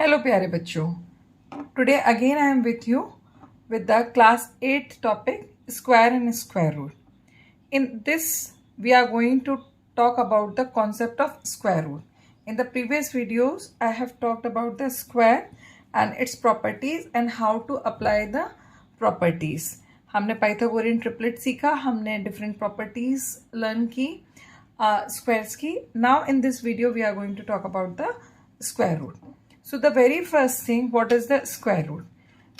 Hello प्यारे बच्चों, today again I am with you with the class 8 topic square and square root. In this we are going to talk about the concept of square root. In the previous videos I have talked about the square and its properties and how to apply the properties. हमने Pythagorean triplet सीखा, हमने different properties learn की squares की. Now in this video we are going to talk about the square root. So the very first thing, what is the square root?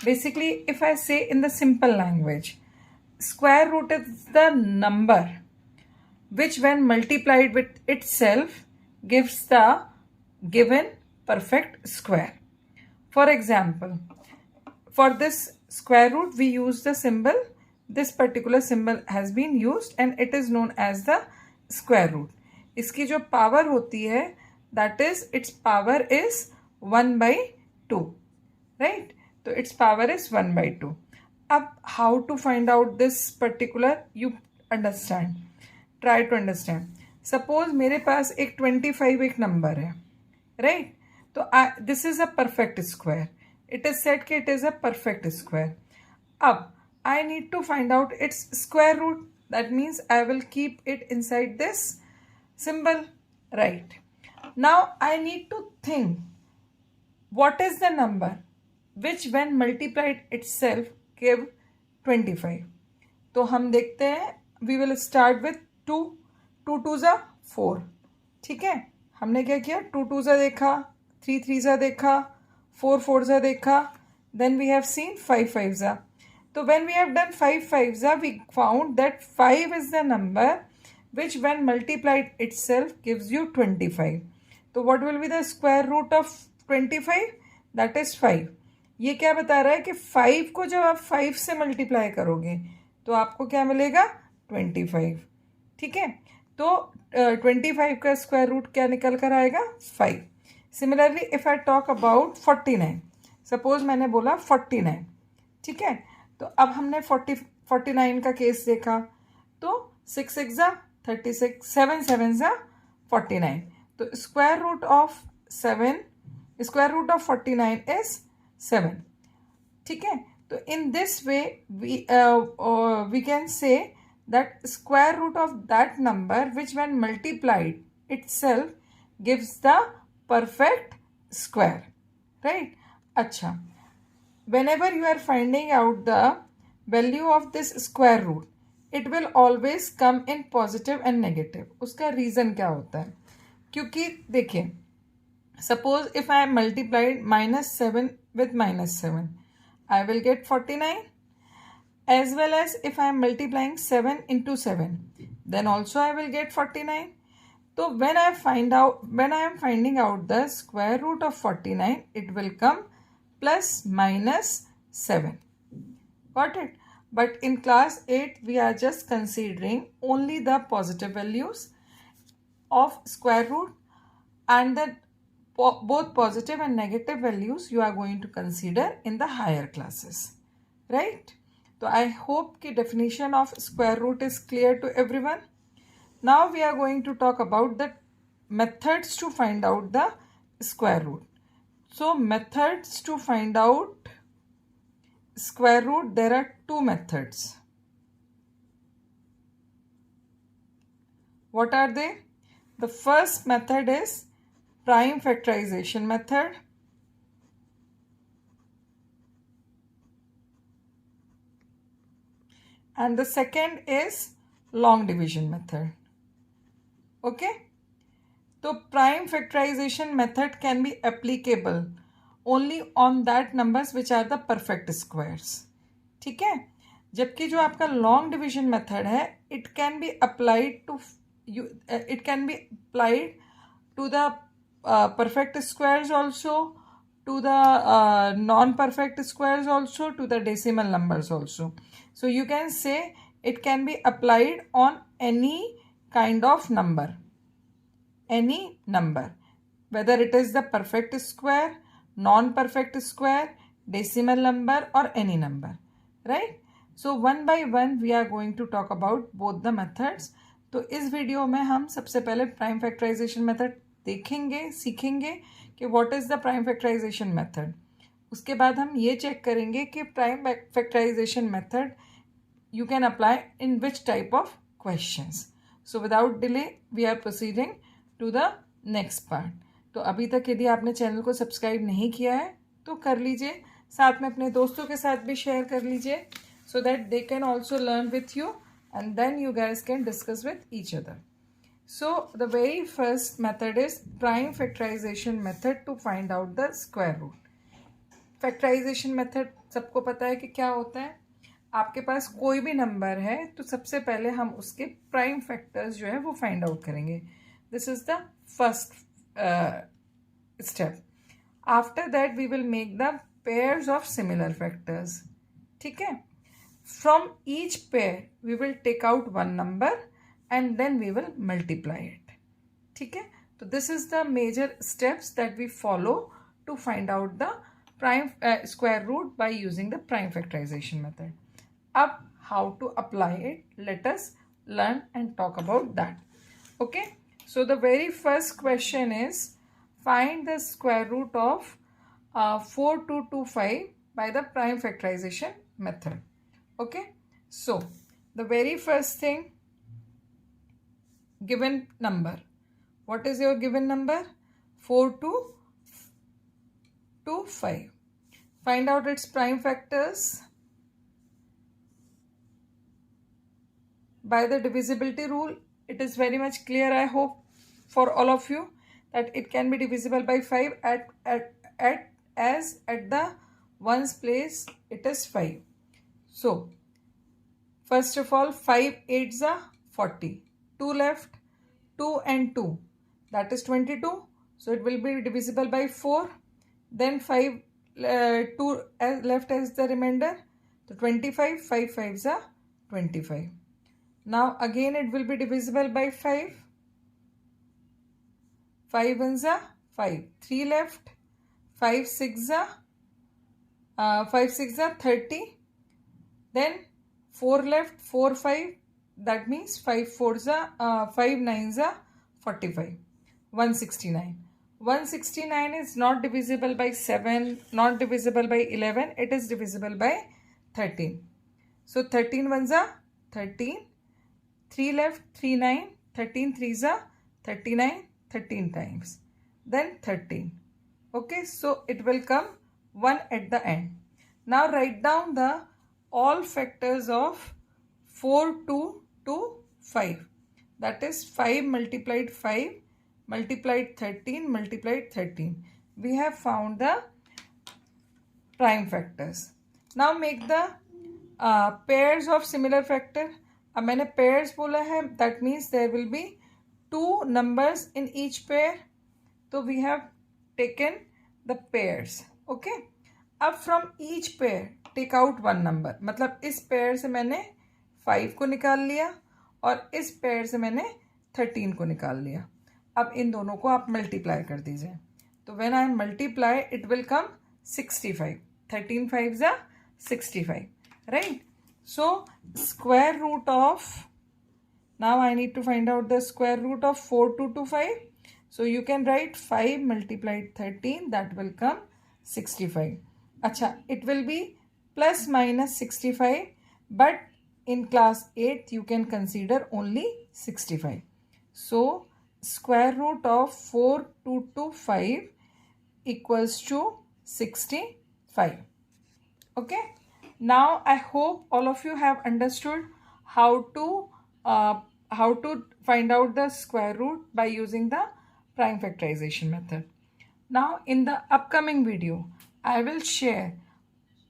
Basically, if I say in the simple language, square root is the number which when multiplied with itself gives the given perfect square. For example, for this square root we use the symbol, this particular symbol has been used and it is known as the square root. इसकी जो power होती है, that is its power is 1/2, right? So its power is 1/2. अब how to find out this particular, you understand, try to understand. Suppose मेरे पास एक 25 एक number है, right? तो this is a perfect square. It is said कि it is a perfect square. अब I need to find out its square root. That means I will keep it inside this symbol, right? Now I need to think what is the number which when multiplied itself give 25. तो हम देखते हैं, we will start with 2. 2 2s are 4. ठीक है, हमने क्या किया, 2 2s देखा, 3 3s देखा, 4 4s देखा, then we have seen 5 5s. तो when we have done 5 5s, we found that 5 is the number which when multiplied itself gives you 25. तो what will be the square root of 25? That is 5. ये क्या बता रहा है कि 5 को जब आप 5 से मल्टीप्लाई करोगे तो आपको क्या मिलेगा, 25. ठीक है, तो 25 का स्क्वायर रूट क्या निकल कर आएगा, 5. Similarly if I talk about 49, suppose मैंने बोला 49, ठीक है, तो अब हमने 49 का केस देखा, तो 6 6 36, 7 7 49. तो square root of 7, square root of 49 is 7. ठीक है, तो in this way we can say that square root of that number which when multiplied itself gives the perfect square, right. अच्छा, whenever you are finding out the value of this square root, it will always come in positive and negative. उसका reason क्या होता है, क्योंकि देखिए, suppose if I multiplied -7 with -7, I will get 49, as well as if I am multiplying 7 into 7, then also I will get 49. So when I am finding out the square root of 49, it will come plus minus 7. Got it? But in class 8 we are just considering only the positive values of square root, and the both positive and negative values you are going to consider in the higher classes, right? So I hope the definition of square root is clear to everyone. Now we are going to talk about the methods to find out the square root. So methods to find out square root, there are 2 methods. What are they? The first method is prime factorization method. And the second is long division method. Okay? So prime factorization method can be applicable only on that numbers which are the perfect squares. ठीक है, जबकि जो आपका long division method है, it can be applied to the perfect squares also, to the non-perfect squares also, to the decimal numbers also. So you can say it can be applied on any kind of number, whether it is the perfect square, non-perfect square, decimal number or any number, right? So one by one we are going to talk about both the methods. तो इस video में हम सबसे पहले prime factorization method देखेंगे, सीखेंगे कि what is the prime factorization method. उसके बाद हम ये चेक करेंगे कि prime factorization method you can apply in which type of questions. So without delay we are proceeding to the next part. तो अभी तक यदि आपने चैनल को सब्सक्राइब नहीं किया है तो कर लीजिए, साथ में अपने दोस्तों के साथ भी शेयर कर लीजिए, so that they can also learn with you and then you guys can discuss with each other. So the very first method is prime factorization method to find out the square root. Factorization method सबको पता है कि क्या होता है। आपके पास कोई भी नंबर है तो सबसे पहले हम उसके प्राइम फैक्टर्स जो है वो फाइंड आउट करेंगे। This is the first step. After that we will make the pairs of similar factors. ठीक है, from each pair we will take out one number and then we will multiply it. ठीक है, तो this is the major steps that we follow to find out the prime square root by using the prime factorization method. Up how to apply it, let us learn and talk about that. Okay, so the very first question is find the square root of 4225 by the prime factorization method. Okay, so the very first thing, given number. What is your given number? 4225. Find out its prime factors by the divisibility rule. It is very much clear, I hope, for all of you that it can be divisible by 5 as at the ones place it is 5. So first of all, 5 8s are 40. 2 left, 2 and 2, that is 22. So it will be divisible by 4. Then 5 2 left as the remainder, so 25. 5 5s are 25. Now again it will be divisible by 5. 5 1s are 5. 3 left. 5 6 are 30. Then 4 left. 4 5, that means 5 4s are 5 9s are 45. 169. 169 is not divisible by 7, not divisible by 11, it is divisible by 13. So 13 ones are 13, 3 left, 3 9, 13 3s are 39, 13 times, then 13. Okay, so it will come 1 at the end. Now write down the all factors of 4 2 to 5, that is 5 multiplied 5 multiplied 13 multiplied 13. We have found the prime factors. Now make the pairs of similar factor. अब मैंने pairs बोला है, that means there will be 2 numbers in each pair. So we have taken the pairs. Okay, अब from each pair take out one number. मतलब इस pair से मैंने 5 को निकाल लिया और इस pair से मैंने 13 को निकाल लिया। अब इन दोनों को आप मल्टीप्लाई कर दीजिए, तो when I multiply it will come 65. 13 5s are 65, right? So square root of, now I need to find out the square root of 4225. So you can write 5 multiplied 13, that will come 65. अच्छा, it will be plus minus 65, but in class 8 you can consider only 65. So square root of 4225 equals to 65. Okay, now I hope all of you have understood how to find out the square root by using the prime factorization method. Now in the upcoming video I will share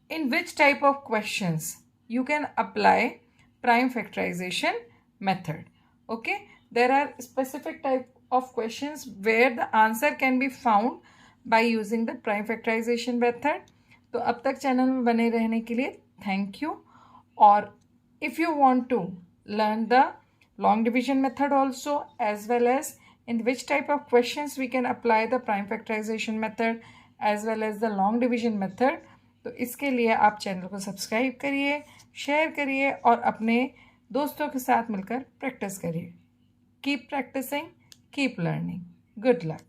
in which type of questions you can apply prime factorization method. Okay, there are specific type of questions where the answer can be found by using the prime factorization method. तो अब तक channel में बने रहने के लिए thank you. और if you want to learn the long division method also, as well as in which type of questions we can apply the prime factorization method as well as the long division method, तो इसके लिए आप channel को subscribe करिए, share करिए और अपने दोस्तों के साथ मिलकर प्रैक्टिस करिए। Keep practicing, keep learning. Good luck.